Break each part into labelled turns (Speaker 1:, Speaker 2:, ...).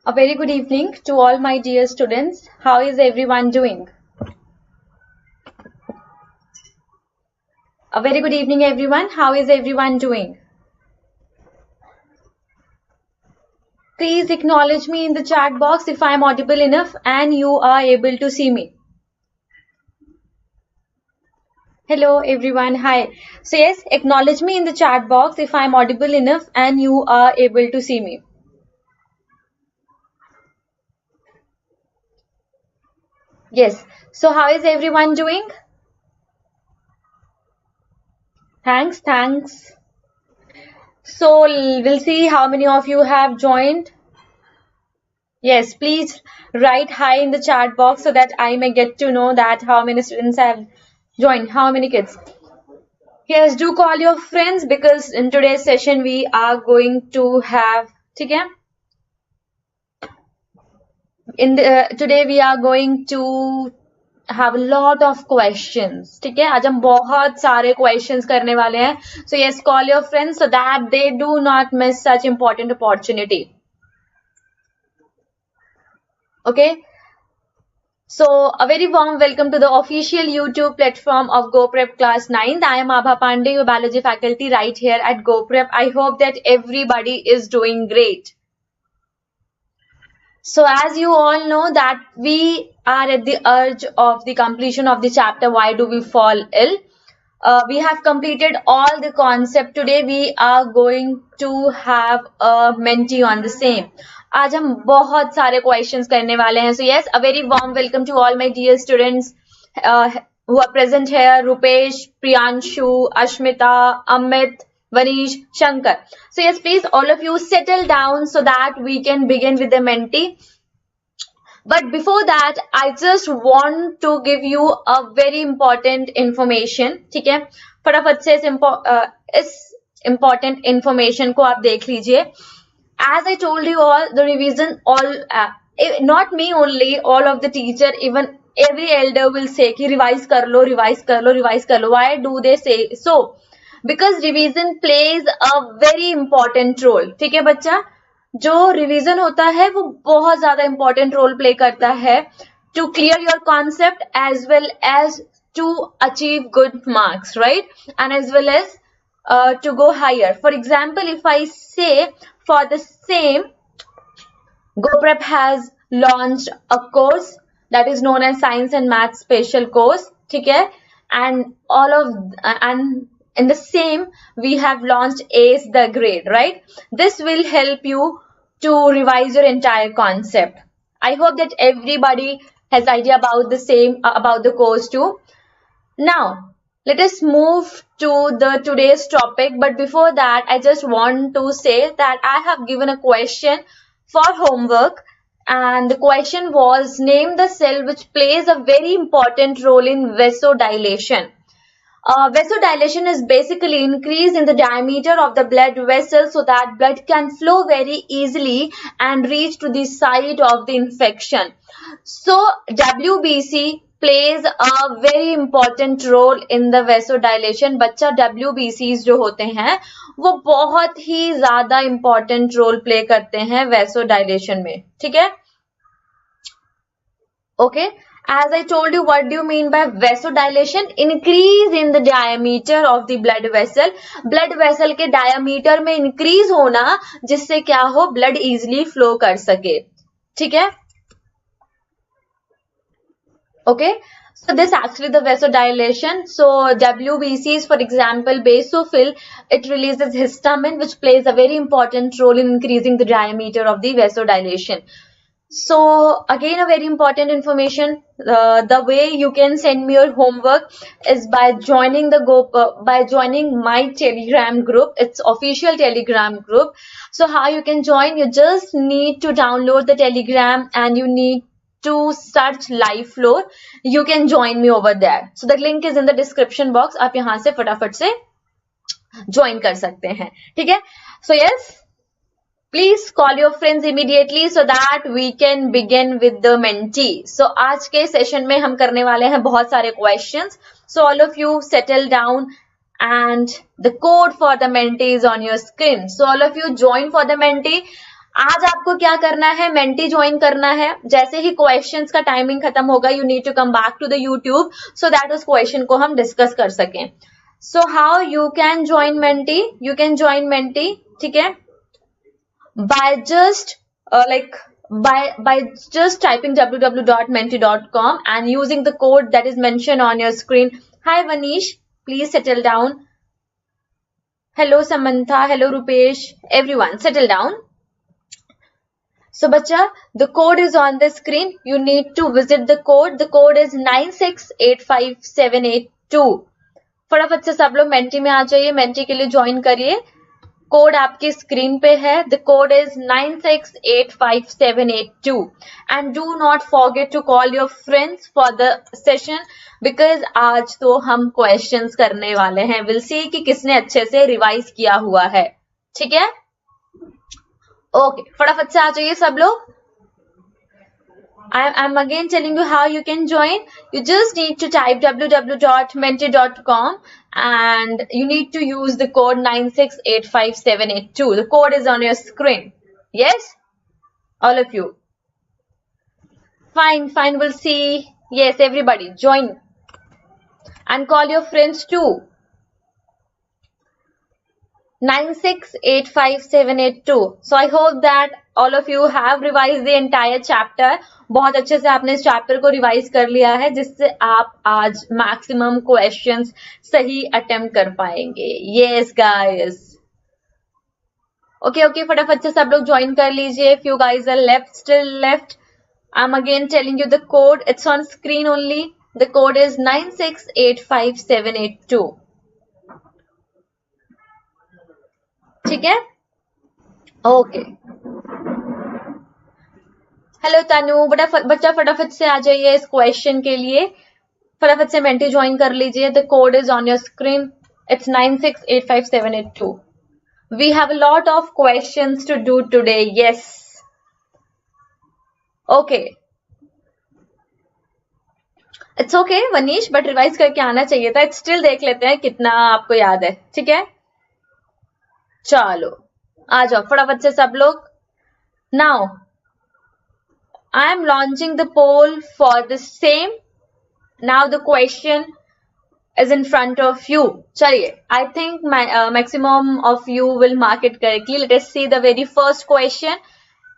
Speaker 1: A very good evening to all my dear students. How is everyone doing? A very good evening, everyone. How is everyone doing? Please acknowledge me in the chat box if I am audible enough and you are able to see me. Hello, everyone. Hi. So yes, acknowledge me in the chat box if I am audible enough and you are able to see me. Yes. So how is everyone doing? Thanks. So we'll see how many of you have joined. Yes, please write hi in the chat box so that I may get to know that how many students have joined, how many kids. Yes, do call your friends because in today's session we are going to have, ठीक है? Today we are going to have a lot of questions. ठीक है? आज हम बहुत सारे questions करने वाले हैं. So yes, call your friends so that they do not miss such important opportunity. Okay. So a very warm welcome to the official YouTube platform of Goprep Class 9th. I am Abha Pandey, your biology faculty right here at Goprep. I hope that everybody is doing great. So as you all know that we are at the urge of the completion of the chapter Why Do We Fall Ill? We have completed all the concept. Today we are going to have a mentee on the same. आज हम बहुत सारे questions करने वाले हैं. So yes, a very warm welcome to all my dear students who are present here. Rupesh, Priyanshu, Ashmita, Amit, Vanish, Shankar. So yes, please all of you settle down so that we can begin with the mentee. But before that, I just want to give you a very important information. ठीक है? फटाफट से इस important information को आप देख लीजिए. As I told you all, the revision not me only, all of the teacher, even every elder will say कि revise कर लो. Why do they say so? Because revision plays a very important role. ठीक है बच्चा? जो revision होता है वो बहुत ज़्यादा important role play करता है to clear your concept as well as to achieve good marks, right? And as well as to go higher. For example, if I say for the same, Goprep has launched a course that is known as Science and Maths Special Course, ठीक है? And in the same, we have launched Ace the Grade, right? This will help you to revise your entire concept. I hope that everybody has idea about the same, about the course too. Now, let us move to the today's topic. But before that, I just want to say that I have given a question for homework. And the question was, name the cell which plays a very important role in vasodilation. Vasodilation is basically increase in the diameter of the blood vessel so that blood can flow very easily and reach to the site of the infection. So WBC plays a very important role in the vasodilation. बच्चा WBCs जो होते हैं वो बहुत ही ज़्यादा important role play करते हैं vasodilation में. ठीक है? Okay. As I told you, what do you mean by vasodilation? Increase in the diameter of the blood vessel. Blood vessel के diameter में increase होना जिससे क्या हो blood easily flow कर सके. ठीक है? Okay. So this actually the vasodilation. So WBCs, for example, basophil, it releases histamine, which plays a very important role in increasing the diameter of the vasodilation. So again, a very important information. The way you can send me your homework is by joining my Telegram group. It's official Telegram group. So how you can join? You just need to download the Telegram and you need to search live floor. You can join me over there. So the link is in the description box. आप यहाँ से फटाफट से join कर सकते हैं. ठीक है? So yes. Please call your friends immediately so that we can begin with the mentee. So आज के session में हम करने वाले हैं बहुत सारे questions. So all of you settle down and the code for the mentee is on your screen. So all of you join for the mentee. आज आपको क्या करना है, मेंटी ज्वाइन करना है. जैसे ही क्वेश्चंस का टाइमिंग खत्म होगा, you need to come back to the YouTube so that उस क्वेश्चन को हम डिस्कस कर सकें. So how you can join Menti, you can join Menti, ठीक है, by just by just typing www.menti.com and using the code that is mentioned on your screen. Hi Vanish, please settle down. Hello Samantha, hello Rupesh, everyone settle down. So bacha, the code is on the screen. You need to visit the code. The code is 9685782. फटाफट से सब लोग mentee में आ जाइए, mentee के लिए join करिए. Code आपकी स्क्रीन पे है. The code is 9685782 and do not forget to call your friends for the session because आज तो हम क्वेश्चंस करने वाले हैं. विल सी कि किसने अच्छे से रिवाइज किया हुआ है. ठीक है, ओके, फटाफट से आ जाइए सब लोग. I'm again telling you how you can join. You just need to type www.menti.com and you need to use the code 9685782. The code is on your screen. Yes? All of you. Fine, we'll see. Yes, everybody, join. And call your friends too. 9685782. So I hope that all of you have revised the entire chapter. बहुत अच्छे से आपने इस chapter को revise कर लिया है जिससे आप आज मैक्सिमम क्वेश्चंस सही अटेम्प्ट कर पाएंगे. यस गाइस, ओके, फटाफट से सब लोग ज्वाइन कर लीजिए. Few guys are left, still left. I am again telling you the code, it's on screen only. The code is 9685782. ठीक है, ओके. हेलो तनु, बच्चा फटाफट से आ जाइए इस क्वेश्चन के लिए. फटाफट से मेंटी ज्वाइन कर लीजिए. The code is on your screen. It's 9685782. We have a lot of questions to do today. Yes, okay, it's okay Vanish, but revise करके आना चाहिए था. स्टिल देख लेते हैं कितना आपको याद है. ठीक है, चलो आ जाओ फटाफट से सब लोग. Now I am launching the poll for the same. Now the question is in front of you. चलिए, I think maximum of you will mark it correctly. Let us see the very first question.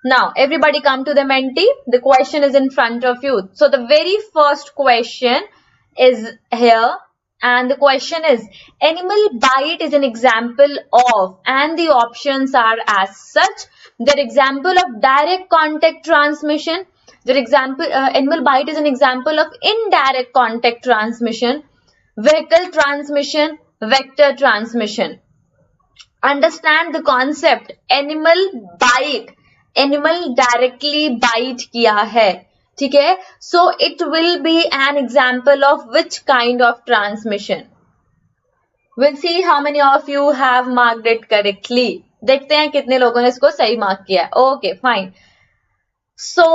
Speaker 1: Now everybody come to the Menti. The question is in front of you. So the very first question is here. And the question is, animal bite is an example of, and the options are as such. Their example of direct contact transmission. Their example, animal bite is an example of indirect contact transmission, vehicle transmission, vector transmission. Understand the concept. Animal bite. Animal directly bite किया है. ठीक है, so it will be an example of which kind of transmission? We'll see how many of you have marked it correctly. देखते हैं कितने लोगों ने इसको सही मार्क किया. Okay, fine. So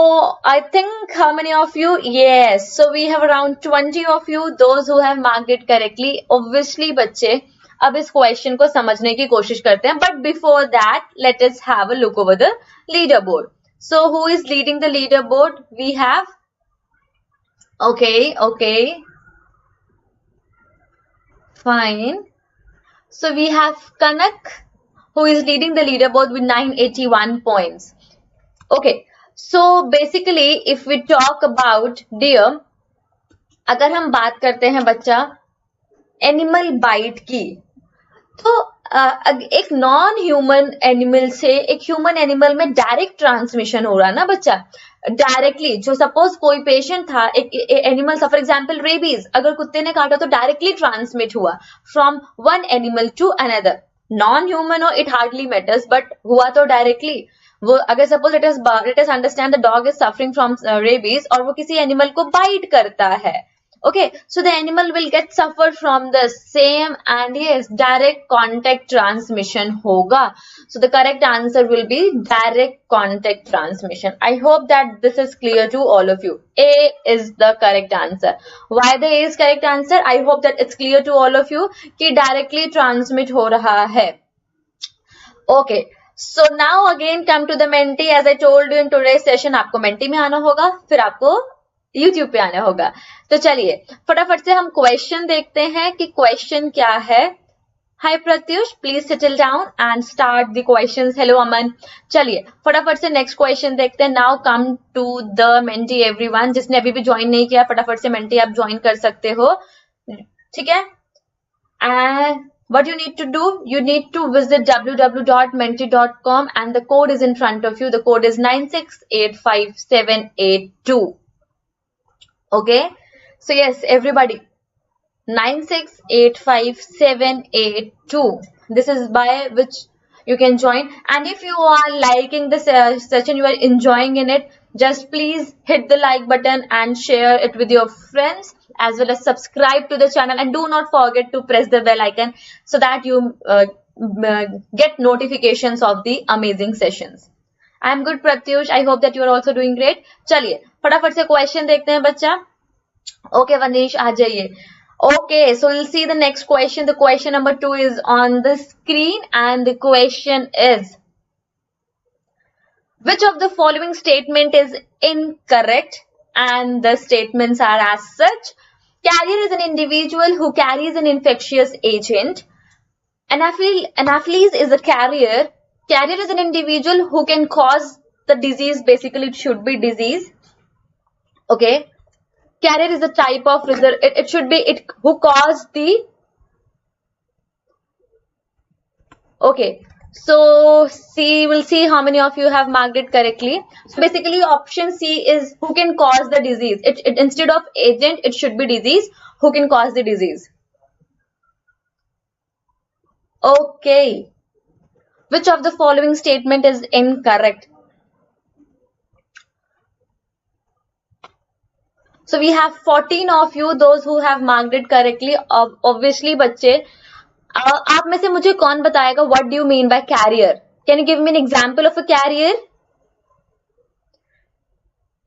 Speaker 1: I think how many of you? Yes, so we have around 20 of you, those who have marked it correctly. Obviously बच्चे अब इस क्वेश्चन को समझने की कोशिश करते हैं, but before that let us have a look over the leaderboard. So who is leading the leaderboard? We have, okay, fine. So we have Kanak, who is leading the leaderboard with 981 points. Okay, so basically if we talk about deer, अगर हम बात करते हैं बच्चा animal bite की, तो एक non human animal से एक ह्यूमन एनिमल में डायरेक्ट ट्रांसमिशन हो रहा है ना बच्चा, डायरेक्टली. जो सपोज कोई पेशेंट था, एक एनिमल सा, फॉर एग्जांपल रेबीज, अगर कुत्ते ने काटा तो डायरेक्टली ट्रांसमिट हुआ from one animal to another. Non human हो, इट हार्डली मैटर्स, बट हुआ तो डायरेक्टली. वो अगर suppose let us understand the dog is suffering from rabies और वो किसी एनिमल को बाइट करता है. Okay, so the animal will get suffer from the same, and yes, direct contact transmission hoga. So the correct answer will be direct contact transmission. I hope that this is clear to all of you. A is the correct answer. Why the A is correct answer? I hope that it's clear to all of you कि directly transmit हो रहा है. Okay, So now again come to the Menti. As I told you in today's session, आपको Menti में आना होगा, फिर आपको YouTube पे आना होगा. तो चलिए फटाफट से हम क्वेश्चन देखते हैं कि क्वेश्चन क्या है. Hi Pratyush, please settle down and start the questions. Hello Aman. चलिए फटाफट से नेक्स्ट क्वेश्चन देखते हैं. Now come to the Menti everyone. जिसने अभी भी ज्वाइन नहीं किया फटाफट से Menti आप ज्वाइन कर सकते हो. ठीक है. And what you need to do, you need to visit www.menti.com and the code is in front of you. The code is 9685782. Okay. So yes, everybody. 9685782. This is by which you can join. And if you are liking this session, you are enjoying in it, just please hit the like button and share it with your friends, as well as subscribe to the channel, and do not forget to press the bell icon so that you get notifications of the amazing sessions. I am good Pratyush. I hope that you are also doing great. चलिए फटाफट से question देखते हैं बच्चा. Okay Vanish आ जाइए. Okay, so we'll see the next question. The question number 2 is on the screen and the question is, which of the following statement is incorrect? And the statements are as such. Carrier is an individual who carries an infectious agent. Anaphylaxis is a carrier. Carrier is an individual who can cause the disease. Basically, it should be disease. Okay. Carrier is a type of reserve. It should be it who caused the. Okay. So we'll see how many of you have marked it correctly. So basically option C is who can cause the disease. Instead of agent, it should be disease. Who can cause the disease? Okay. Which of the following statement is incorrect? So we have 14 of you, those who have marked it correctly. Obviously बच्चे, आप में से मुझे कौन बताएगा what do you mean by carrier? Can you give me an example of a carrier?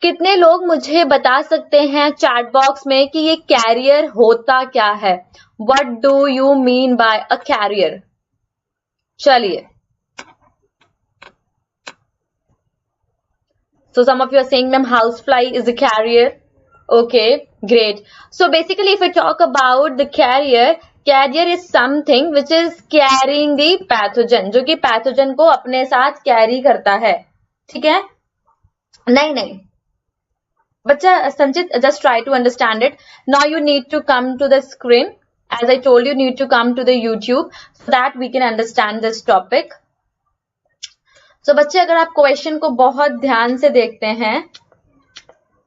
Speaker 1: कितने लोग मुझे बता सकते हैं चैट बॉक्स में कि ये कैरियर होता क्या है? What do you mean by a carrier? चलिए. So some of you are saying, ma'am, housefly is a carrier. Okay, great. So basically if we talk about the carrier is something which is carrying the pathogen, जो कि pathogen को अपने साथ carry करता है. ठीक है? नहीं. बच्चा संचित, just try to understand it. Now you need to come to the screen. As I told you, need to come to the YouTube so that we can understand this topic. So बच्चे अगर आप question को बहुत ध्यान से देखते हैं,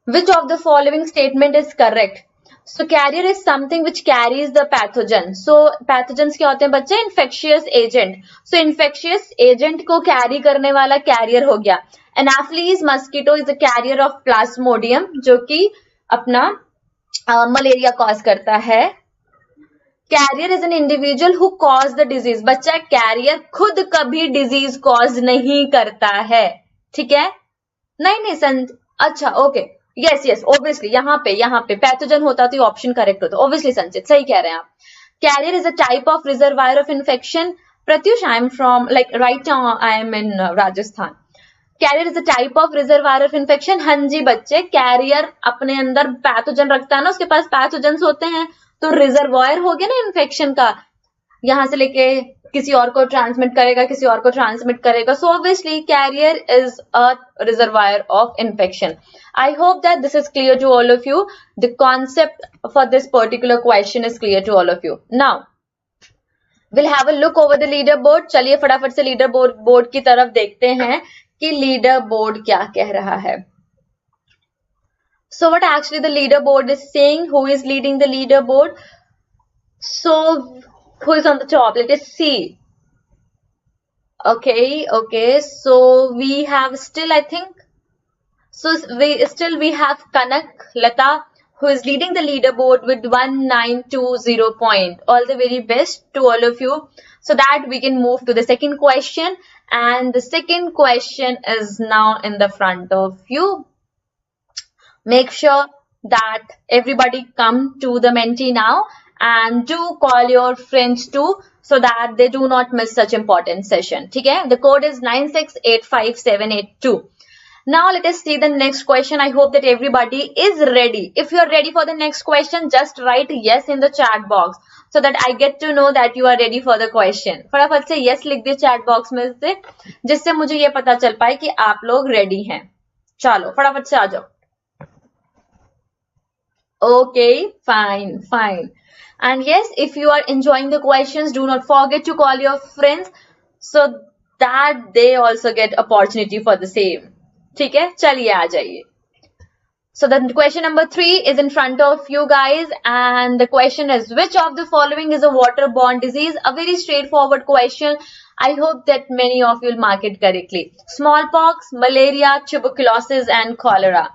Speaker 1: which of the following statement is correct? So carrier is something which carries the pathogen. So pathogens क्या होते हैं बच्चे? Infectious agent. So infectious agent को carry करने वाला carrier हो गया. Anaphylaxis mosquito is a carrier of plasmodium, जो कि अपना मलेरिया cause करता है. Carrier is an individual who cause the disease. बच्चा carrier खुद कभी disease cause नहीं करता है. ठीक है? नहीं अच्छा ओके. yes obviously यहाँ पे पैथोजन होता तो ये ऑप्शन करेक्ट होता. obviously संचित सही कह रहे हैं आप. Carrier is a type of reservoir of infection. Pratyush, I am from right now I am in Rajasthan. Carrier is a type of reservoir of infection. हाँ जी बच्चे, कैरियर अपने अंदर पैथोजन रखता है ना, उसके पास पैथोजन्स होते हैं, तो रिजर्वायर हो गया ना इन्फेक्शन का, यहाँ से लेके किसी और को ट्रांसमिट करेगा. So obviously carrier is a reservoir of infection. I hope that this is clear to all of you. The concept for this particular question is clear to all of you. Now we'll have a look over the leaderboard. चलिए फटाफट से leaderboard की तरफ देखते हैं कि leaderboard क्या कह रहा है. So what actually the leaderboard is saying, who is leading the leaderboard? So who is on the top? Let us see. Okay. So we have still, I think, we have Kanak Lata, who is leading the leaderboard with 1920 point. All the very best to all of you, so that we can move to the second question. And the second question is now in the front of you. Make sure that everybody come to the Menti now and do call your friends too so that they do not miss such important session. ठीक है? The code is 9685782. Now let us see the next question. I hope that everybody is ready. If you are ready for the next question, just write yes in the chat box so that I get to know that you are ready for the question. फटाफट से yes लिख दिए chat box में से, जिससे मुझे ये पता चल पाए कि आप लोग ready हैं. चलो फटाफट से आ जाओ. Okay, fine. And yes, if you are enjoying the questions, do not forget to call your friends so that they also get opportunity for the same. ठीक है, चलिए आ जाइए. So the question number 3 is in front of you guys, and the question is, which of the following is a waterborne disease? A very straightforward question. I hope that many of you will mark it correctly. Smallpox, malaria, tuberculosis and cholera.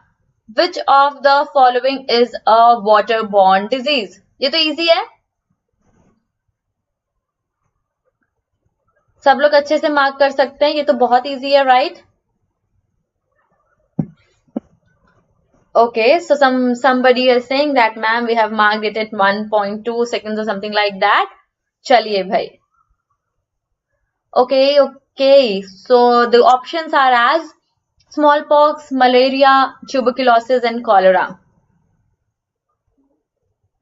Speaker 1: Which of the following is a waterborne disease? ये तो easy है. सब लोग अच्छे से mark कर सकते हैं. ये तो बहुत easy है, right? Okay, so somebody is saying that ma'am we have marked it at 1.2 seconds or something like that. चलिए भाई. Okay. So the options are as smallpox, malaria, tuberculosis and cholera.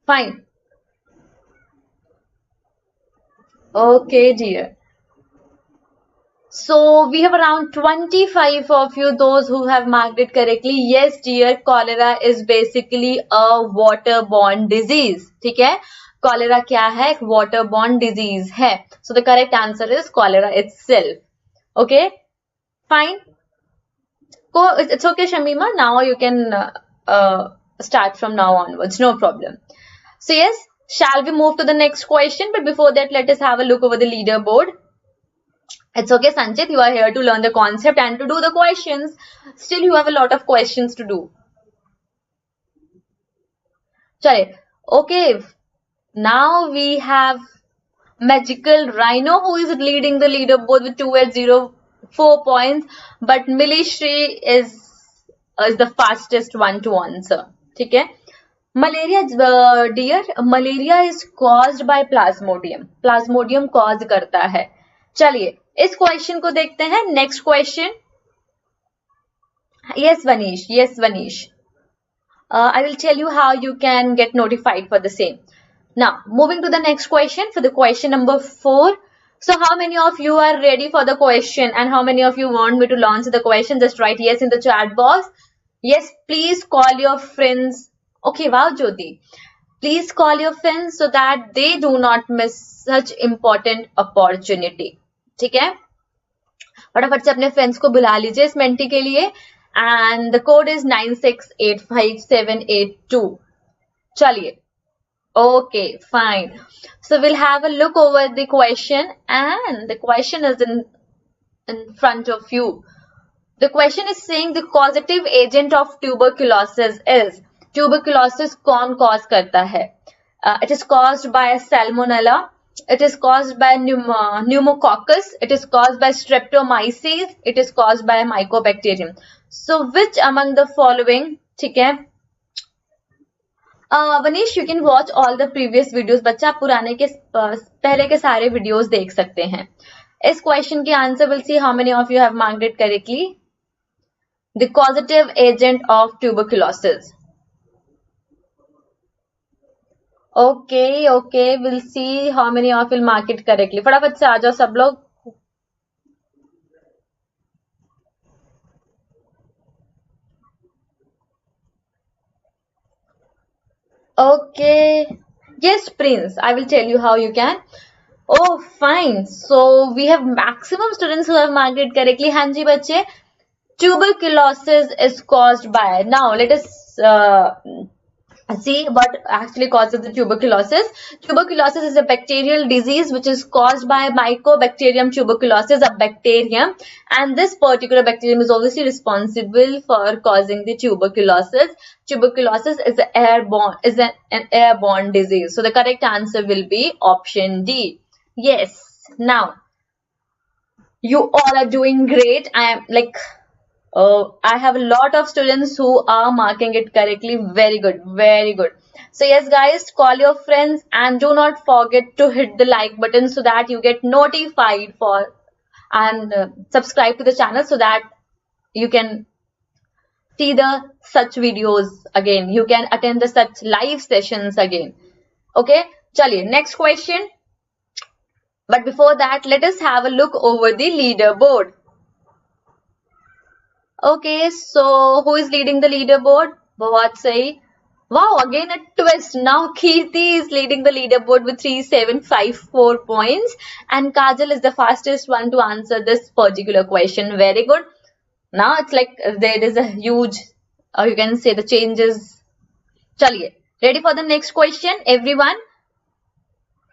Speaker 1: Fine. Okay, dear. So we have around 25 of you, those who have marked it correctly. Yes, dear, cholera is basically a waterborne disease. ठीक है? Cholera क्या है? एक waterborne disease है. So the correct answer is cholera itself. Okay? Fine. It's okay, Shamima. Now you can start from now onwards. No problem. So yes, shall we move to the next question? But before that, let us have a look over the leaderboard. It's okay, Sanchit, you are here to learn the concept and to do the questions. Still, you have a lot of questions to do. Chale. Okay, now we have Magical Rhino, who is leading the leaderboard with 2804 points. But Milishri is the fastest one to answer. ठीक है? Malaria, dear, malaria is caused by Plasmodium. Plasmodium cause करता है. चलिए इस question को देखते हैं. Next question. Yes, Vanish. I will tell you how you can get notified for the same. Now, moving to the next question, for the question number 4. So, how many of you are ready for the question and how many of you want me to launch the question? Just write yes in the chat box. Yes, please call your friends. Okay, wow, Jyoti. Please call your friends so that they do not miss such important opportunity. ठीक है? फटाफट से अपने friends को बुला लीजिए इस mentee के लिए. And the code is 9685782. चलिए. Okay, fine. So we'll have a look over the question, and the question is in front of you. The question is saying the causative agent of tuberculosis is. Tuberculosis कौन cause करता है? It is caused by salmonella. It is caused by pneumococcus. It is caused by streptomyces. It is caused by mycobacterium. So which among the following? ठीक है? Vanish, you can watch all the previous videos. बच्चा पुराने के पहले के सारे videos देख सकते हैं. इस question के answer will see how many of you have marked it correctly. The causative agent of tuberculosis. Okay, we'll see how many of you will mark it correctly. फटाफट से आ जाओ सब लोग. Okay. Yes, Prince. I will tell you how you can. Oh, fine. So we have maximum students who have marked it correctly. हाँ जी बच्चे. Tuberculosis is caused by. Now let us see what actually causes the tuberculosis. Tuberculosis is a bacterial disease which is caused by Mycobacterium tuberculosis, a bacterium, and this particular bacterium is obviously responsible for causing the tuberculosis. Tuberculosis is an airborne disease. So the correct answer will be option D. Yes. Now you all are doing great. I am like, I have a lot of students who are marking it correctly. Very good, very good. So yes, guys, call your friends and do not forget to hit the like button so that you get notified for and subscribe to the channel so that you can see the such videos again. You can attend the such live sessions again. Okay, chaliye, next question. But before that, let us have a look over the leaderboard. Okay, so who is leading the leaderboard? बहुत सही. Wow, again a twist. Now Kirti is leading the leaderboard with 3754 points and Kajal is the fastest one to answer this particular question. Very good. Now it's like there is a huge, or you can say the changes. Chaliye, ready for the next question, everyone?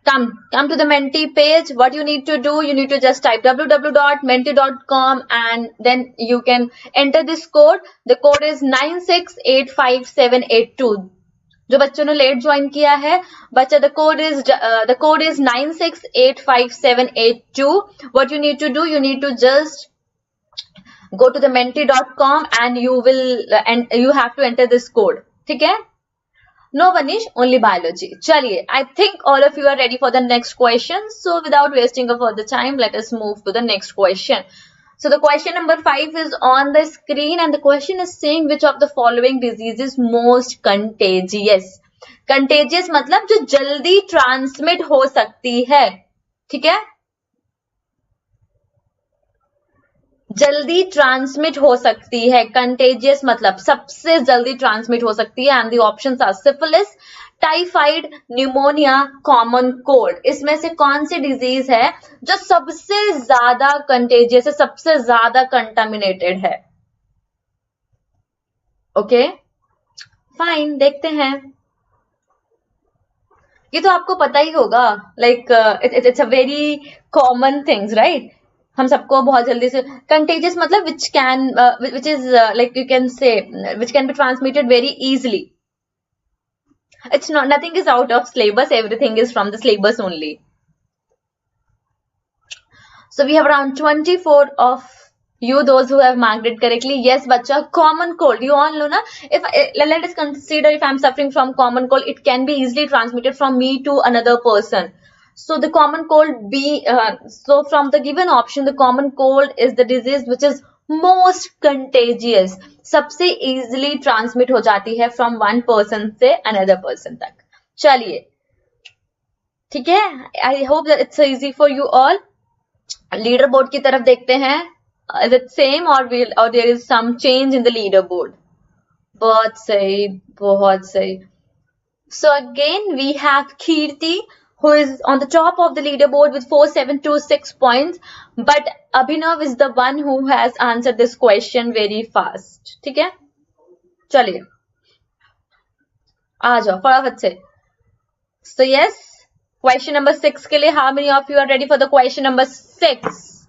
Speaker 1: Come to the Menti page. What you need to do, you need to just type www.menti.com and then you can enter this code. The code is 96857882. जो बच्चों ने late join किया है, बच्चा, the code is 96857882. What you need to do, you need to just go to the menti.com and you have to enter this code. ठीक है? No Manish, only biology. Chaliye, I think all of you are ready for the next question. So without wasting of further time, let us move to the next question. So the question number 5 is on the screen and the question is saying which of the following disease is most contagious. Contagious मतलब जो जल्दी transmit हो सकती है. ठीक है? जल्दी transmit हो सकती है. कंटेजियस मतलब सबसे जल्दी ट्रांसमिट हो सकती है. And the options are syphilis, typhoid, pneumonia, common cold. इसमें से कौन सी डिजीज है जो सबसे ज्यादा कंटेजियस है, सबसे ज्यादा कंटामिनेटेड है? ओके, फाइन, देखते हैं. ये तो आपको पता ही होगा. Like it's a very common things, right? हम सबको बहुत जल्दी से. कंटेजियस मतलब which is like you can say which can be transmitted very easily. It's not, nothing is out of syllabus, everything is from the syllabus only. So we have around 24 of you, those who have marked it correctly. Yes, bacha, common cold. You all know na. If let us consider if I'm suffering from common cold, it can be easily transmitted from me to another person. So the common cold so from the given option, the common cold is the disease which is most contagious. सबसे easily transmit हो जाती है from one person से another person तक. चलिए, ठीक है? I hope that it's easy for you all. Leaderboard की तरफ देखते हैं. Is it same or there is some change in the leaderboard? बहुत सही, बहुत सही. So again we have Kirti, who is on the top of the leaderboard with 4726 points, but Abhinav is the one who has answered this question very fast. ठीक है? चलिए, आ जाओ फटाफट से. So yes, question number 6 के लिए how many of you are ready for the question number 6?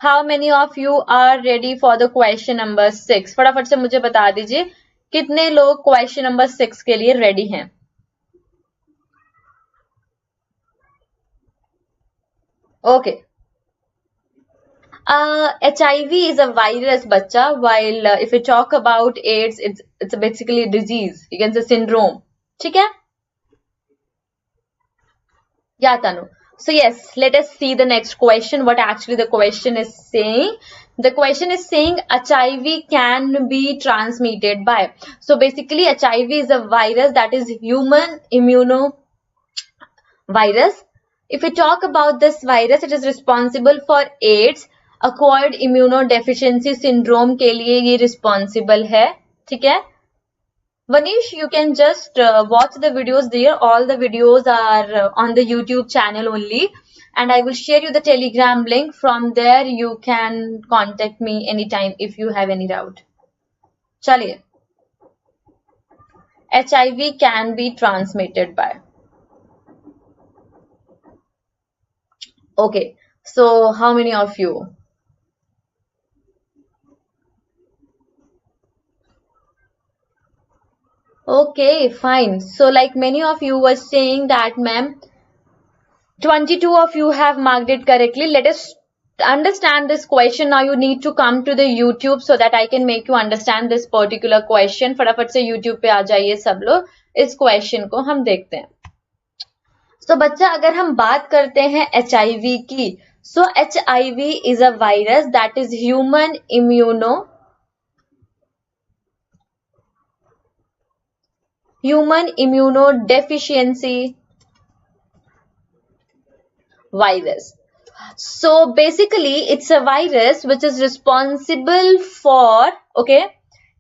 Speaker 1: How many of you are ready for the question number 6? फटाफट से मुझे बता दीजिए कितने लोग question number 6 के लिए ready हैं. Okay. HIV is a virus, bacha, while if we talk about AIDS, it's basically a disease. You can say syndrome. ठीक है? Yeah, Tanu. So yes, let us see the next question. What actually the question is saying? The question is saying HIV can be transmitted by. So basically, HIV is a virus that is human immunovirus. If we talk about this virus, it is responsible for AIDS, acquired immunodeficiency syndrome के लिए ये responsible है. ठीक है? Vanish, you can just watch the videos there. All the videos are on the YouTube channel only. And I will share you the Telegram link. From there, you can contact me anytime if you have any doubt. Chaliye. HIV can be transmitted by. Okay. So, how many of you? Okay, fine. So, like many of you were saying that, ma'am, 22 of you have marked it correctly. Let us understand this question, now you need to come to the YouTube so that I can make you understand this particular question. फटाफट से YouTube पे आ जाइए सब लोग, इस question को हम देखते हैं. So बच्चा, अगर हम बात करते हैं HIV की, so HIV is a virus that is human immunodeficiency virus. So basically it's a virus which is responsible for, okay,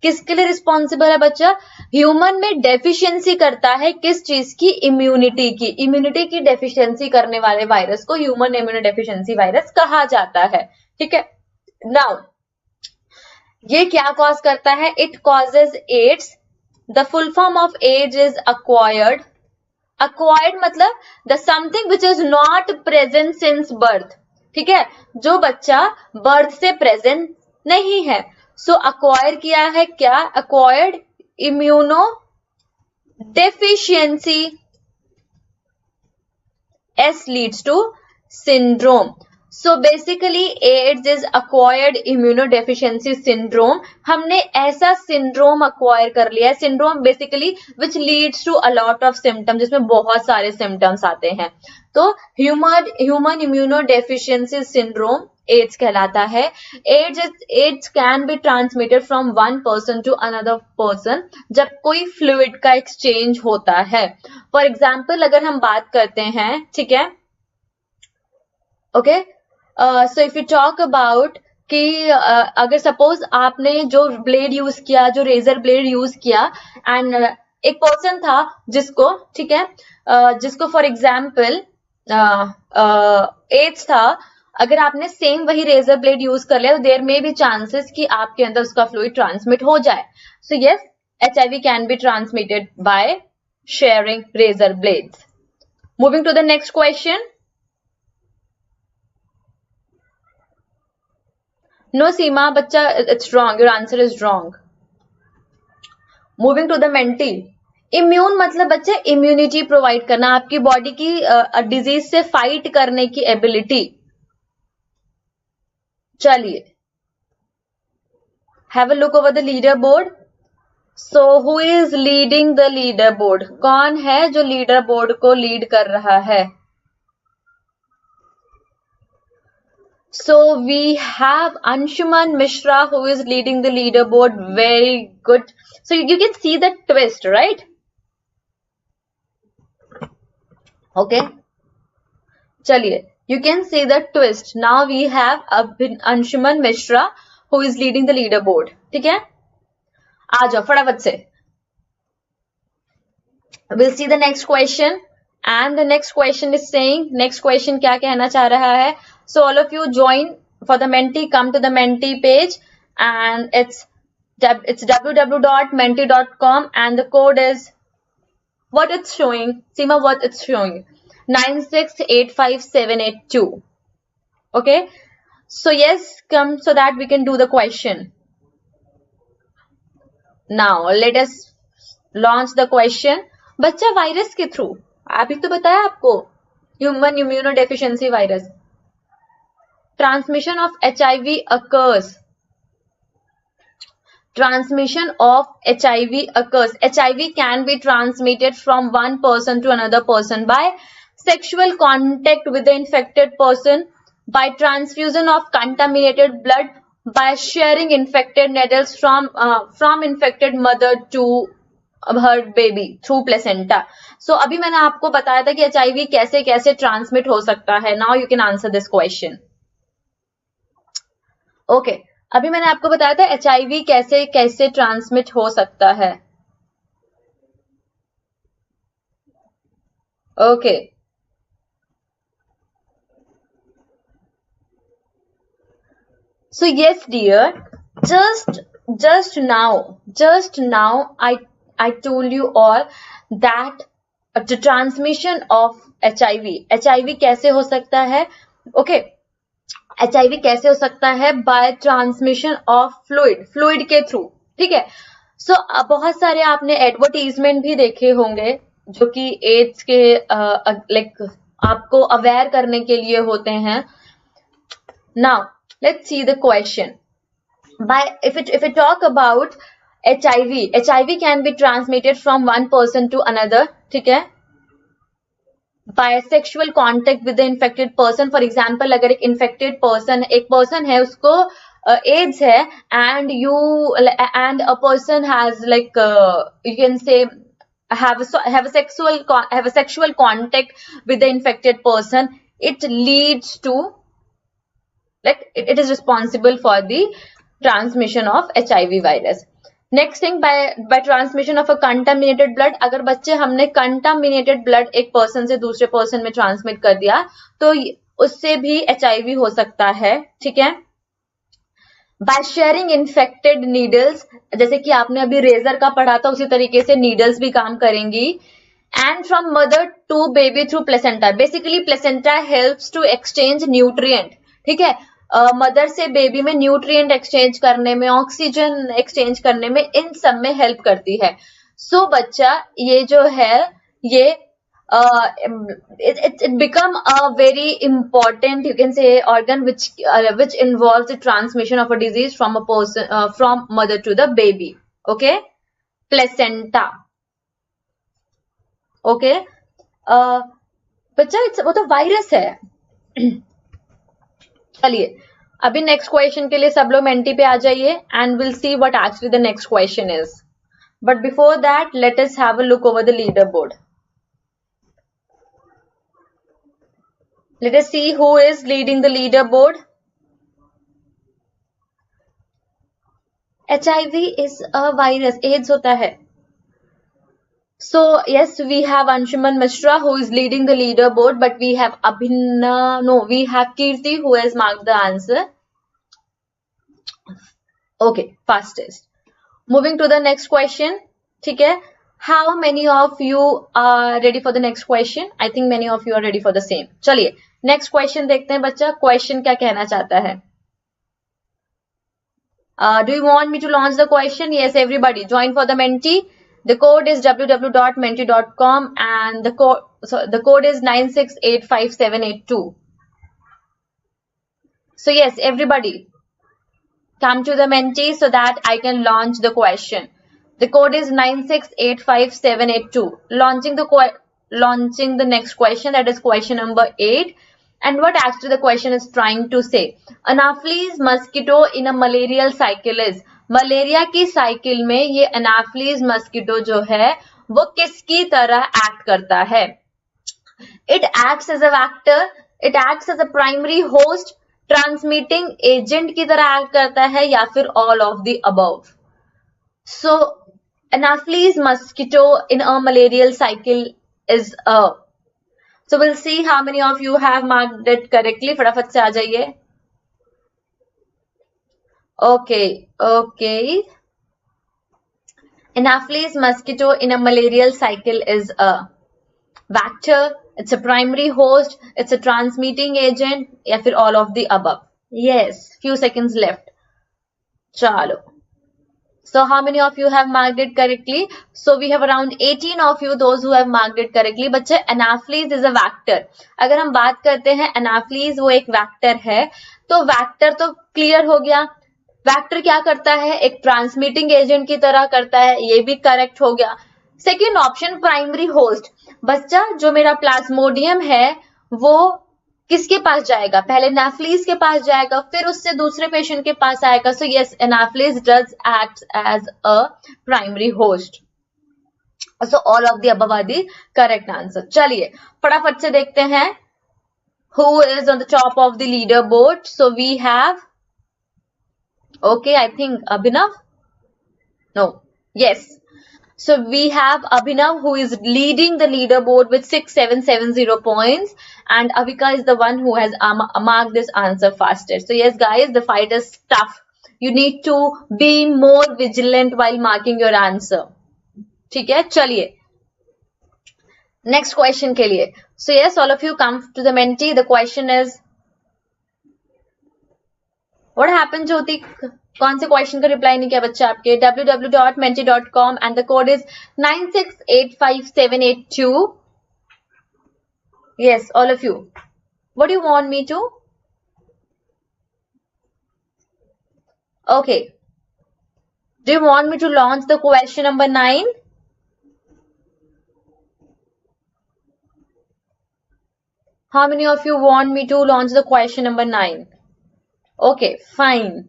Speaker 1: किसके लिए रिस्पॉन्सिबल है बच्चा? ह्यूमन में डेफिशिएंसी करता है किस चीज की? इम्यूनिटी की. इम्यूनिटी की डेफिशिएंसी करने वाले वायरस को ह्यूमन इम्यूनो डेफिशिएंसी वायरस कहा जाता है. ठीक है. नाउ ये क्या कॉज करता है? It causes AIDS. The full form of AIDS is acquired. Acquired मतलब the something which is not present since birth. ठीक है, जो बच्चा बर्थ से प्रेजेंट नहीं है. सो अक्वायर किया है क्या? Acquired immuno deficiency. S leads to syndrome. So basically AIDS is acquired immunodeficiency syndrome. हमने ऐसा सिंड्रोम अक्वायर कर लिया है. Syndrome basically which leads to a lot of symptoms, जिसमें बहुत सारे सिम्टम्स आते हैं. तो ह्यूमन इम्यूनोडेफिशिएंसी सिंड्रोम एड्स कहलाता है. AIDS can be transmitted from one person to another person जब कोई फ्लूइड का एक्सचेंज होता है. फॉर एग्जाम्पल अगर हम बात करते हैं, ठीक है, okay, so if you talk about कि अगर सपोज आपने जो ब्लेड यूज किया, जो रेजर ब्लेड यूज किया, एंड एक पर्सन था जिसको, ठीक है, जिसको फॉर एग्जाम्पल एड्स था, अगर आपने सेम वही रेजर ब्लेड यूज कर लिया तो देयर में भी चांसेस कि आपके अंदर उसका फ्लूइड ट्रांसमिट हो जाए. So yes, HIV can be transmitted by sharing razor blades. Moving to the next question. No Seema बच्चा, it's wrong, your answer is wrong. Moving to the Menti. Immune मतलब बच्चे इम्यूनिटी प्रोवाइड करना, आपकी body की disease से fight करने की ability. चलिए, have a look over the leader board. So who is leading the leader board? कौन है जो लीडर बोर्ड को लीड कर रहा है? So we have Anshuman Mishra who is leading the leaderboard. Very good. So you can see the twist, right? Okay. चलिए, you can see the twist. Now we have Anshuman Mishra who is leading the leaderboard. ठीक है? आ जाओ फटाफट से. We'll see the next question. And the next question is saying, next question क्या कहना चाह रहा है? So all of you join for the Menti, come to the Menti page, and it's www.menti.com, and the code is what it's showing. Seema, what it's showing? 9685782. Okay. So yes, come so that we can do the question. Now let us launch the question. बच्चा virus के through, अभी तो बताया आपको, human immunodeficiency virus. Transmission of HIV occurs. Transmission of HIV occurs. HIV can be transmitted from one person to another person by sexual contact with the infected person, by transfusion of contaminated blood, by sharing infected needles from infected mother to her baby through placenta. So अभी मैंने आपको बताया था कि HIV कैसे कैसे transmit हो सकता है. Now you can answer this question. Okay, अभी मैंने आपको बताया था HIV कैसे कैसे ट्रांसमिट हो सकता है. Okay, so yes dear, just now I told you all that the transmission of HIV कैसे हो सकता है. ओके, HIV कैसे हो सकता है? बाय ट्रांसमिशन ऑफ फ्लूइड के थ्रू. ठीक है. सो बहुत सारे आपने एडवर्टीजमेंट भी देखे होंगे जो कि एड्स के लाइक आपको अवेयर करने के लिए होते हैं. Now let's see the question. If we talk about HIV can be transmitted from one person to another, ठीक है, by sexual contact with the infected person. For example, अगर एक infected person, एक person है उसको AIDS है, and a person has like you can say have a sexual contact with the infected person, it leads to, like, it is responsible for the transmission of HIV virus. Next thing, by transmission of a contaminated blood. अगर बच्चे हमने contaminated blood एक person से दूसरे person में transmit कर दिया तो उससे भी HIV हो सकता है, ठीक है. बाय शेयरिंग इन्फेक्टेड नीडल्स, जैसे कि आपने अभी रेजर का पढ़ा था उसी तरीके से नीडल्स भी काम करेंगी. And from mother to baby through placenta. Basically placenta helps to exchange nutrient, ठीक है. मदर से बेबी में न्यूट्रिएंट एक्सचेंज करने में, ऑक्सीजन एक्सचेंज करने में, इन सब में हेल्प करती है. सो बच्चा ये जो है ये it become a very important, you can say, organ which involves the transmission of a disease from a person from mother to the baby. Okay, placenta. Okay, बच्चा वो तो वायरस है. चलिए अभी नेक्स्ट क्वेश्चन के लिए सब लोग मेंटी पे आ जाइए and will see what actually the next question is. But before that let us have a look over the leader board. Let us see who is leading the leader board. HIV is a virus, AIDS होता है. So yes, we have Anshuman Mishra who is leading the leaderboard, but we have we have Kirti who has marked the answer. Okay, fastest. Moving to the next question, ठीक है. How many of you are ready for the next question? I think many of you are ready for the same. चलिए next question देखते हैं बच्चा. Question क्या कहना चाहता है? Do you want me to launch the question? Yes, everybody join for the Menti. The code is www.menti.com and the code is 96857882. So yes, everybody come to the Menti so that I can launch the question. The code is 96857882. Launching the next question, that is question number 8. And what actually the question is trying to say? Anopheles mosquito in a malarial cycle is. Malaria की cycle में ये Anopheles mosquito जो है वो किसकी तरह act करता है? It acts as a vector, it acts as a primary host, transmitting agent की तरह एक्ट करता है, या फिर all of the above. So anopheles mosquito in a malarial cycle is a. So will see how many of you have marked it correctly. फटाफट से आ जाइए. Okay. Anopheles mosquito in a malarial cycle is a vector, it's a primary host, it's a transmitting agent, या फिर all of the above. Yes, few seconds left. Chalo. So how many of you have marked it correctly? So we have around 18 of you, those who have marked it correctly. बच्चे Anopheles is a vector. अगर हम बात करते हैं Anopheles वो एक vector है, तो vector तो clear हो गया. वेक्टर क्या करता है? एक ट्रांसमिटिंग एजेंट की तरह करता है, ये भी करेक्ट हो गया. Second option primary host. बच्चा जो मेरा प्लाज्मोडियम है वो किसके पास जाएगा? पहले एनाफिलीज के पास जाएगा, फिर उससे दूसरे पेशेंट के पास आएगा. So yes, anopheles does act as a primary host. So all of the above are the correct answer. चलिए फटाफट से देखते हैं who is on the top of the leader board. So we have, okay, I think Abhinav. No, yes. So we have Abhinav who is leading the leaderboard with 6770 points, and Avika is the one who has marked this answer fastest. So yes, guys, the fight is tough. You need to be more vigilant while marking your answer. ठीक है, चलिए next question के लिए. So yes, all of you come to the Menti. The question is, what happened, ज्योति? कौन से question का reply नहीं किया बच्चा आपके? www.menti.com and the code is 96857882. Yes, all of you. What do you want me to? Okay. Do you want me to launch the question number 9? How many of you want me to launch the question number 9? Okay, fine.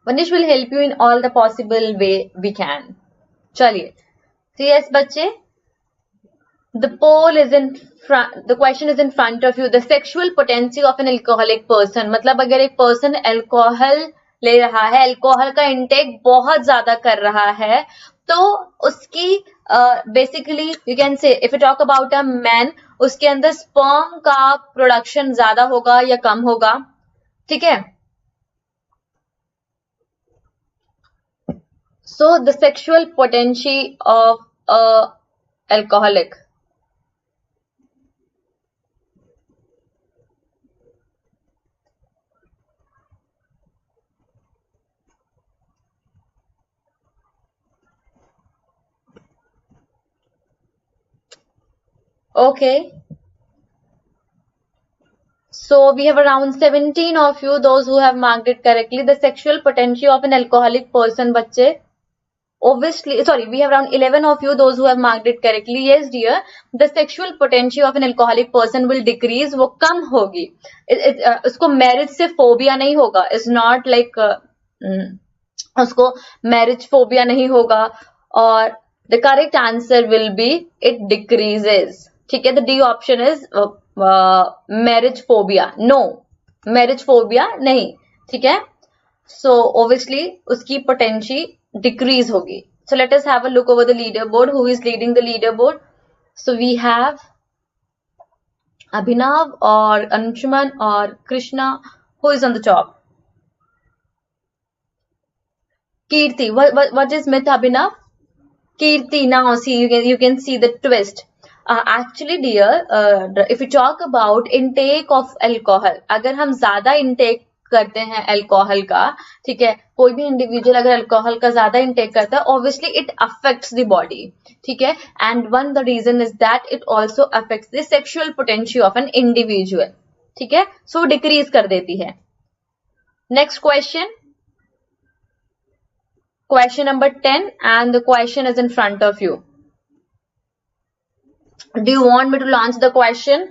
Speaker 1: Manish will help you in all the possible way we can. Chaliye. So yes, बच्चे, the poll is in front, the question is in front of you. The sexual potency of an alcoholic person. मतलब अगर एक person alcohol ले रहा है, alcohol का intake बहुत ज़्यादा कर रहा है, तो उसकी basically you can say if you talk about a man, उसके अंदर sperm का production ज़्यादा होगा या कम होगा, ठीक है? So the sexual potency of a alcoholic. Okay. So we have around 17 of you, those who have marked it correctly. The sexual potential of an alcoholic person, बच्चे. Obviously, sorry, we have around 11 of you, those who have marked it correctly. Yes, dear. The sexual potential of an alcoholic person will decrease. वो कम होगी. उसको marriage से phobia नहीं होगा. It's not like उसको marriage phobia नहीं होगा. और the correct answer will be it decreases. ठीक है, the D option is marriage phobia. No, marriage phobia नहीं. ठीक है, so obviously उसकी potential decrease होगी. So let us have a look over the leaderboard. Who is leading the leaderboard? So we have Abhinav or Anshuman or Krishna. Who is on the top? Kirti. What is myth, Abhinav? Kirti. Now see, you can see the twist. Actually dear, if you talk about intake of alcohol, अगर हम ज़्यादा intake करते हैं alcohol का, ठीक है, कोई भी इंडिविजुअल अगर अल्कोहल का ज्यादा इंटेक करता है, obviously it affects the body, ठीक है, and one the reason is that it also affects the sexual potential of an individual, ठीक है, सो डिक्रीज कर देती है. Next question, question number 10 and the question is in front of you. Do you want me to launch the question?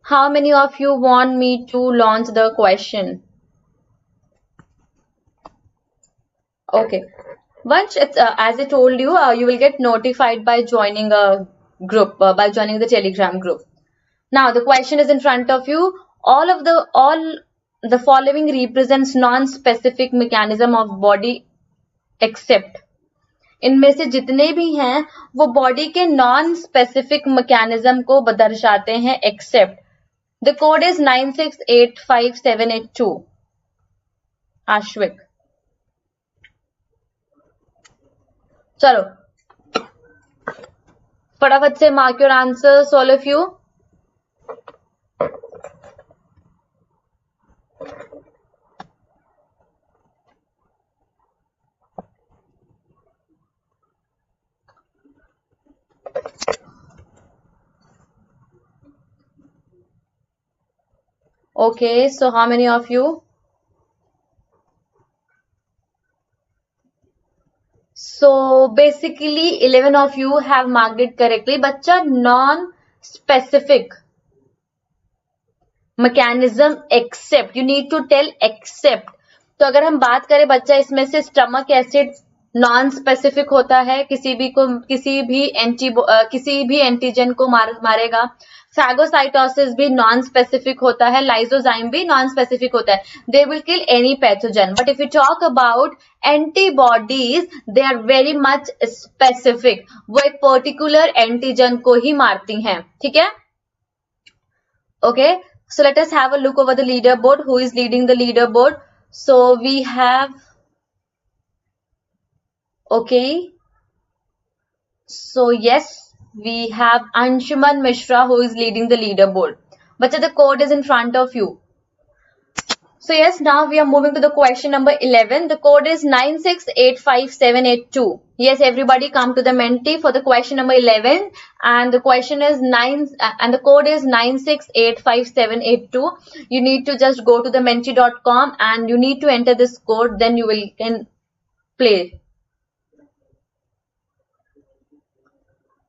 Speaker 1: How many of you want me to launch the question? Okay. Once it's as I told you, you will get notified by joining a group, by joining the Telegram group. Now the question is in front of you. All the following represents non-specific mechanism of body except. इनमें से जितने भी हैं वो body के non specific mechanism को दर्शाते हैं accept. The code is 9685782. Ashwik. चलो फटाफट से mark your answers, all of you. Okay, so how many of you? So basically 11 of you have marked it correctly. बच्चा non-specific mechanism except, you need to tell except. तो अगर हम बात करें बच्चा, इसमें से स्टमक एसिड नॉन स्पेसिफिक होता है, किसी भी एंटीजन को मारेगा. फैगोसाइटोसिस भी नॉन स्पेसिफिक होता है, लाइजोजाइम भी नॉन स्पेसिफिक होता है. They will kill any pathogen. But if you talk about antibodies, they are very much specific. वो एक पर्टिकुलर एंटीजन को ही मारती हैं, ठीक है. Okay, so let us have a look over the leader board. Who is leading the leader board? So we have, okay, so yes, we have Anshuman Mishra who is leading the leaderboard. But the code is in front of you. So yes, now we are moving to the question number 11. The code is 9685782. Yes, everybody come to the Menti for the question number 11, and the question is and the code is 9685782. You need to just go to the menti.com and you need to enter this code, then you can play.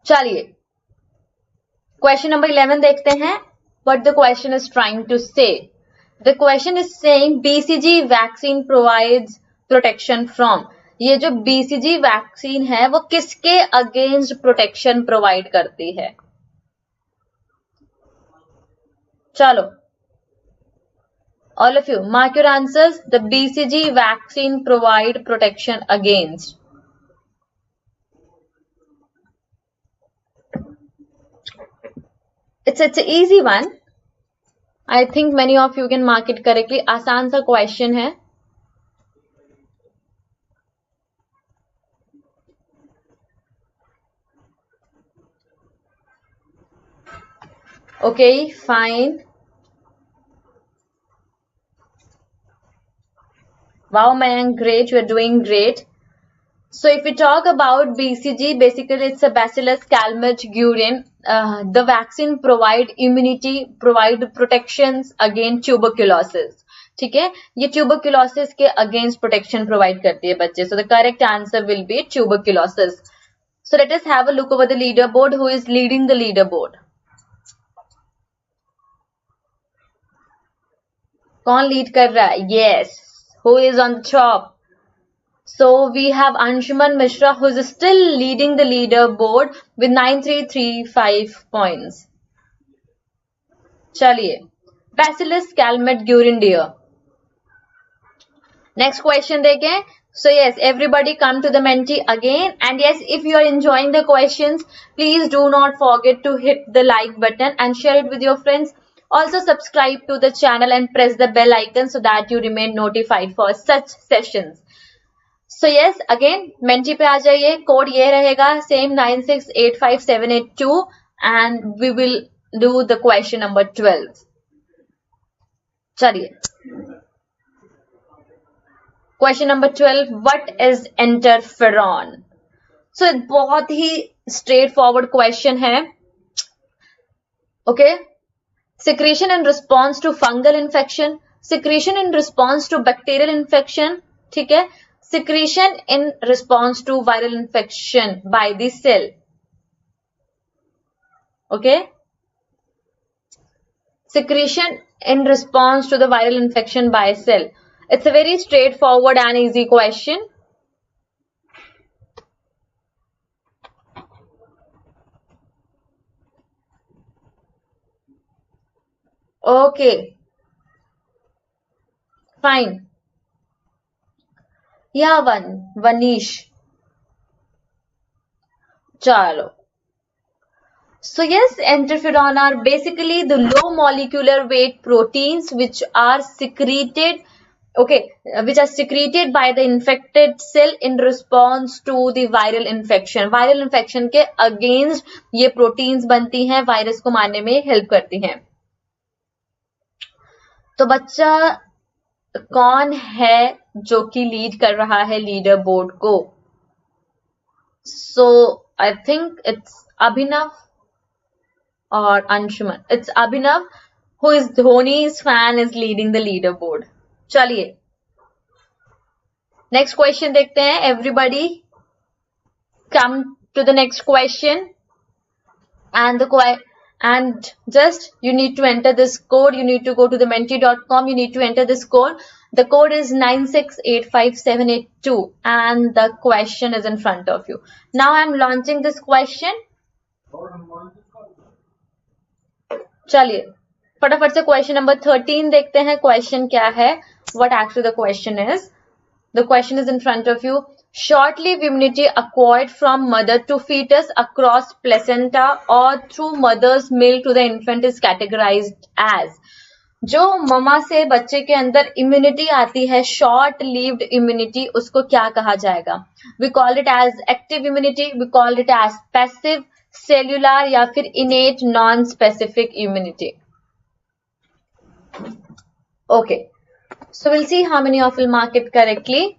Speaker 1: चलिए question number 11 देखते हैं what the question is trying to say. The question is saying BCG vaccine provides protection from. ये जो BCG vaccine है वो किसके against protection provide करती है? चलो, all of you mark your answers. The BCG vaccine provide protection against. It's an easy one. I think many of you can mark it correctly. आसान सा question है. Okay, fine. Wow, man, great. You are doing great. So if we talk about BCG, basically it's a Bacillus calmette-guerin. The vaccine provide immunity, provide protections against tuberculosis. ठीक है, ये tuberculosis के against protection provide करती है बच्चे. So the correct answer will be tuberculosis. So let us have a look over the leaderboard. Who is leading the leaderboard? कौन lead कर रहा है? Yes. Who is on the top? So we have Anshuman Mishra, who is still leading the leaderboard with 9335 points. चलिए, Bacillus calmette-guerin deer. Next question देखें. So yes, everybody come to the Menti again. And yes, if you are enjoying the questions, please do not forget to hit the like button and share it with your friends. Also subscribe to the channel and press the bell icon so that you remain notified for such sessions. So yes, again Menti पे आ जाइए. Code ये रहेगा same 9685782 and we will do the question number 12. चलिए, question number 12. What is interferon? So बहुत ही straightforward question है. Okay, secretion in response to fungal infection, secretion in response to bacterial infection. ठीक है, secretion in response to viral infection by the cell. Okay, secretion in response to the viral infection by cell. It's a very straightforward and easy question. Okay, fine. Yeah, Vanish. Chalo. So yes, interferon are basically the low molecular weight proteins which are secreted, which are secreted by the infected cell in response to the viral infection. Viral infection के against ये proteins बनती हैं, virus को मारने में help करती हैं. तो बच्चा कौन है जो कि लीड कर रहा है लीडर बोर्ड को? So I think it's Abhinav or Anshuman. It's Abhinav, who is Dhoni's fan, is leading the leaderboard. चलिए, next question देखते हैं. Everybody come to the next question and just you need to enter this code. You need to go to the menti.com. You need to enter this code. The code is 9685782 and the question is in front of you. Now I am launching this question. चलिए फटाफट से question number 13 देखते हैं. Question क्या है? What actually the question is? The question is in front of you. Short-lived immunity acquired from mother to fetus across placenta or through mother's milk to the infant is categorized as. जो mama से बच्चे के अंदर immunity आती है, short lived immunity, उसको क्या कहा जाएगा? We call it as active immunity, we call it as passive, cellular या फिर innate non-specific immunity. Okay. So we'll see how many of you will mark it correctly.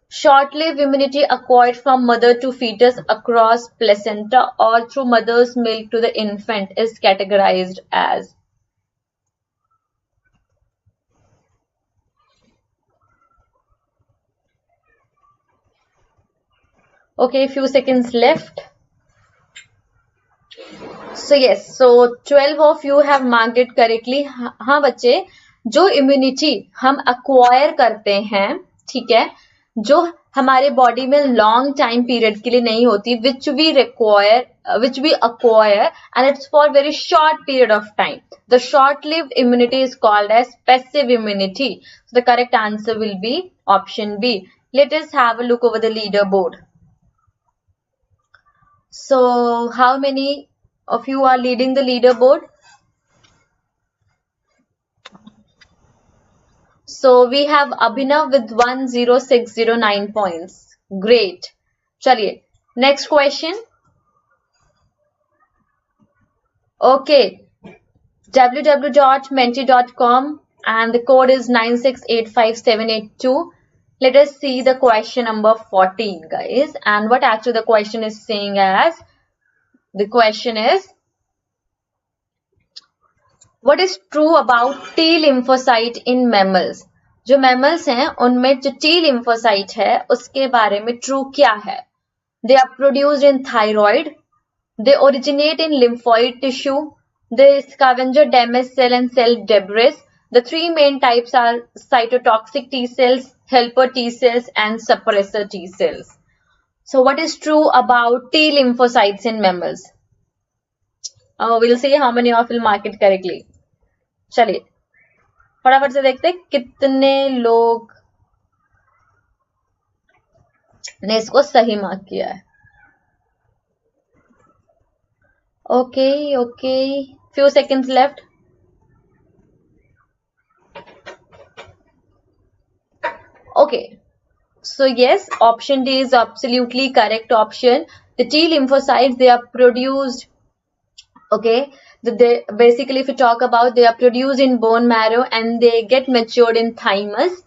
Speaker 1: Short-lived immunity acquired from mother to fetus across placenta or through mother's milk to the infant is categorized as. Okay, few seconds left. So yes, so 12 of you have marked it correctly. हाँ बच्चे, जो immunity हम acquire करते हैं, ठीक है, जो हमारे बॉडी में लॉन्ग टाइम पीरियड के लिए नहीं होती, which we acquire and it's for very short period of time. The short-lived immunity is called as passive immunity. So the correct answer will be option B. Let us have a look over the leaderboard. So how many of you are leading the leaderboard? So we have Abhinav with 10609 points. Great. Chaliye. Next question. Okay. www.menti.com and the code is 9685782. Let us see the question number 14, guys. And what actually the question is saying as, the question is, what is true about T lymphocyte in mammals? जो mammals हैं, उनमें जो T lymphocyte है, उसके बारे में true क्या है? They are produced in thyroid. They originate in lymphoid tissue. They scavenger damaged cell and cell debris. The three main types are cytotoxic T cells, helper T cells, and suppressor T cells. So what is true about T lymphocytes in mammals? We'll see how many of you will mark it correctly. चलिए फटाफट से देखते हैं कितने लोग ने इसको सही मार्क किया है. Okay, few seconds left. Okay, so yes, option D is absolutely correct option. The T lymphocytes, they are produced, okay, they basically, if you talk about, they are produced in bone marrow and they get matured in thymus.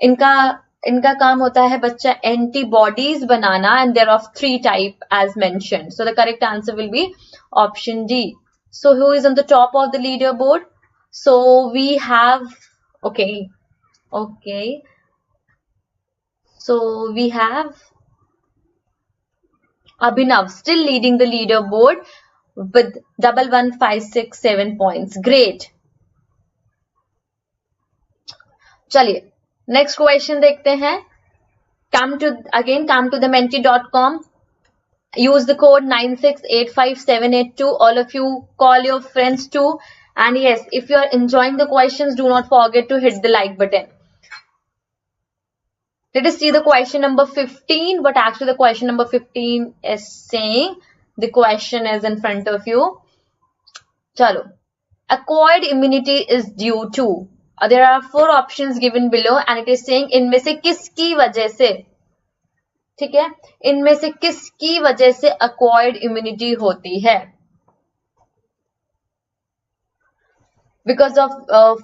Speaker 1: इनका काम होता है बच्चा antibodies banana, and they're of three type as mentioned. So the correct answer will be option D. So who is on the top of the leaderboard? So we have, okay. So we have Abhinav still leading the leaderboard with 11567 points. Great. चलिए next question देखते हैं. Come to the menti.com. Use the code 9685782. All of you call your friends too. And yes, if you are enjoying the questions, do not forget to hit the like button. Let us see the question number 15. What actually the question number 15 is saying. The question is in front of you. Chalo. Acquired immunity is due to. There are 4 options given below and it is saying इनमें से किसकी वजह से, ठीक है, इनमें से किसकी वजह से acquired immunity होती है? Because of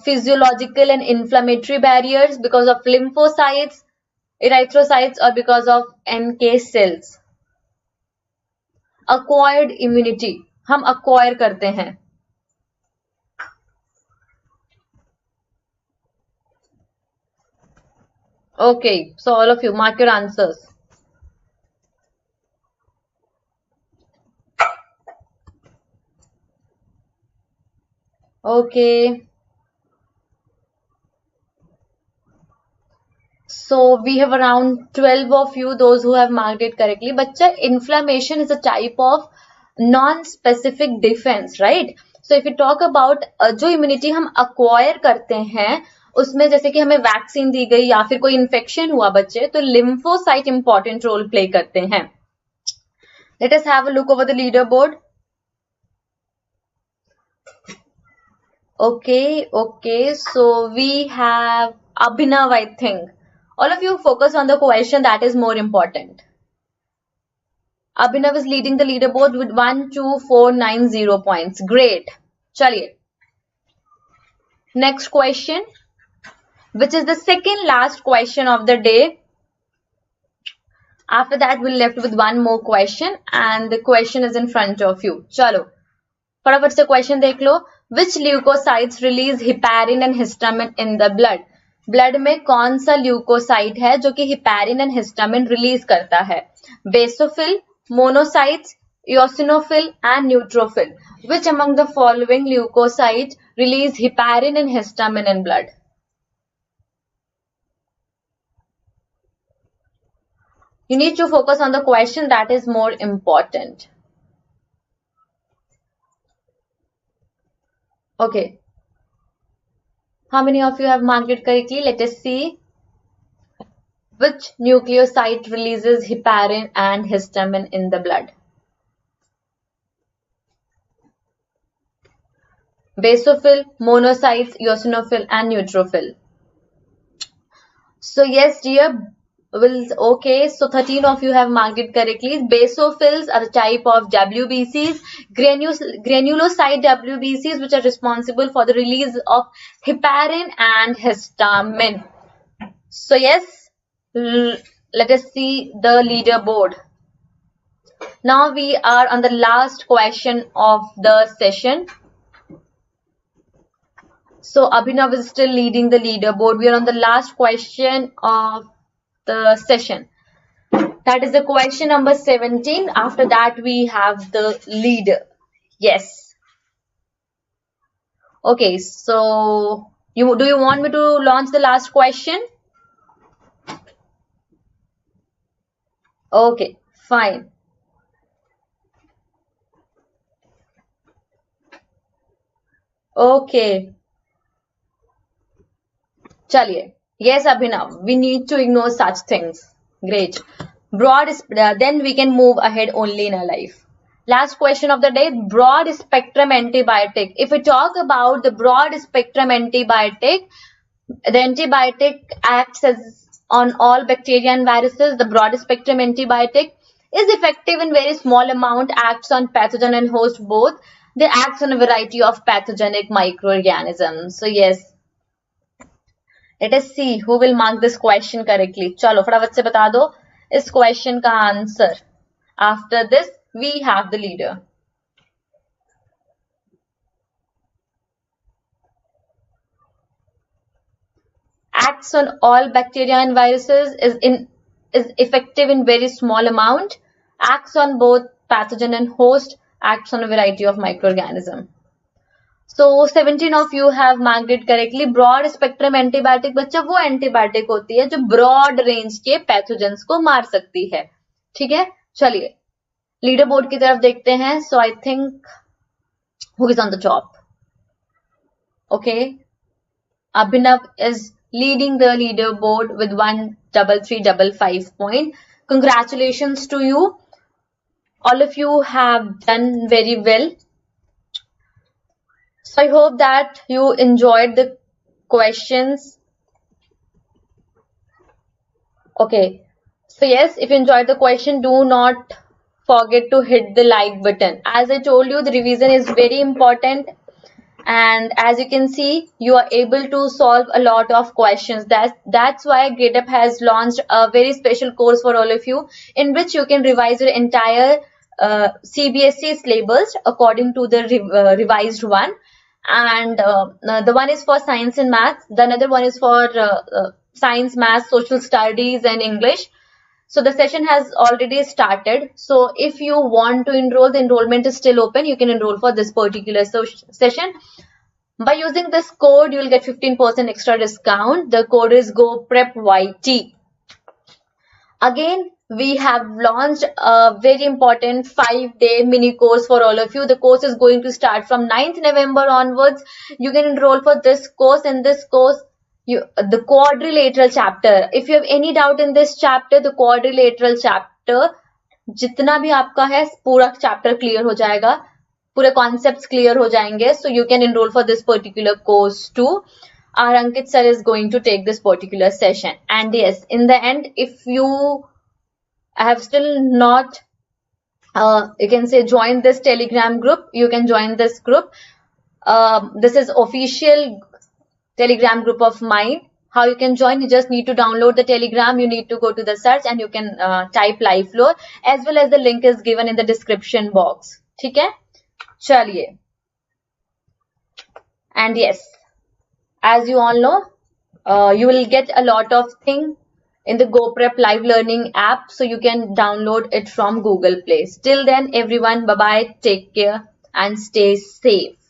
Speaker 1: physiological and inflammatory barriers, because of lymphocytes, erythrocytes, or because of NK cells. Acquired immunity, हम acquire करते हैं. Okay, so all of you mark your answers. Okay. So we have around 12 of you, those who have marked it correctly. Bachcha, inflammation is a type of non-specific defense, right? So if you talk about जो immunity हम acquire करते हैं, उसमें जैसे कि हमें vaccine दी गई या फिर कोई इन्फेक्शन हुआ बच्चे, तो लिम्फोसाइट इंपॉर्टेंट रोल प्ले करते हैं. Late us have a look over the leader board. Okay, so we have Abhinav, I think. All of you focus on the question that is more important. Abhinav is leading the leaderboard with 12490 points. Great. Chaliye. Next question. which is the second last question of the day. After that, we're left with one more question, and the question is in front of you. Chalo, फटाफट से question देख लो. Which leukocytes release heparin and histamine in the blood? Blood में कौन सा leucocyte है जो कि heparin and histamine release करता है? Basophil, monocytes, eosinophil and neutrophil. Which among the following leukocytes release heparin and histamine in blood? You need to focus on the question, that is more important. Okay. How many of you have marked it correctly? Let us see. Which nucleoside releases heparin and histamine in the blood? Basophil, monocytes, eosinophil and neutrophil. So yes dear, okay, so 13 of you have marked it correctly. Basophils are a type of WBCs, granulocyte WBCs, which are responsible for the release of heparin and histamine. So yes, let us see the leaderboard. Now we are on the last question of the session. So Abhinav is still leading the leaderboard. We are on the last question of the session. That is the question number 17. After that, we have the leader. Yes. Okay, so do you want me to launch the last question? Okay, fine. Okay. Chaliye. Yes, Abhinav, we need to ignore such things. Great. Then we can move ahead only in our life. Last question of the day, broad spectrum antibiotic. If we talk about the broad spectrum antibiotic, the antibiotic acts as on all bacteria and viruses. The broad spectrum antibiotic is effective in very small amount, acts on pathogen and host both. They act on a variety of pathogenic microorganisms. So yes. Let us see who will mark this question correctly. चलो फटाफट से बता दो इस question का answer. After this, we have the leader. Acts on all bacteria and viruses, is effective in very small amount, acts on both pathogen and host, acts on a variety of microorganisms. So 17 of you have marked it correctly. Broad spectrum antibiotic बच्चा वो antibiotic होती है जो broad range के pathogens को मार सकती है. ठीक है, चलिए लीडर बोर्ड की तरफ देखते हैं. So I think who is on the top? Okay, Abhinav is leading the leaderboard with 13355 point. Congratulations to you. All of you have done very well. So I hope that you enjoyed the questions. Okay. So yes, if you enjoyed the question, do not forget to hit the like button. As I told you, the revision is very important. And as you can see, you are able to solve a lot of questions. That's why Gradeup has launched a very special course for all of you, in which you can revise your entire CBSE syllabus according to the revised one. And the one is for science and maths. The another one is for science, maths, social studies and English. So the session has already started. So if you want to enroll, the enrollment is still open. You can enroll for this particular session. By using this code, you will get 15% extra discount. The code is GoPrepYT. Again, we have launched a very important 5-day mini course for all of you. The course is going to start from 9th November onwards. You can enroll for this course. In this course, the quadrilateral chapter. If you have any doubt in this chapter, the quadrilateral chapter, जितना भी आपका है पूरा chapter clear हो जाएगा, पूरे concepts clear हो जाएंगे. So you can enroll for this particular course too. Our Ankit sir is going to take this particular session. And yes, in the end, if you have still not, you can say join this Telegram group, you can join this group. This is official Telegram group of mine. How you can join? You just need to download the Telegram. You need to go to the search and you can type live floor, as well as the link is given in the description box. ठीक है? चलिए. And yes, as you all know, you will get a lot of things in the Goprep live learning app, so you can download it from Google Play. Till then, everyone, bye bye, take care and stay safe.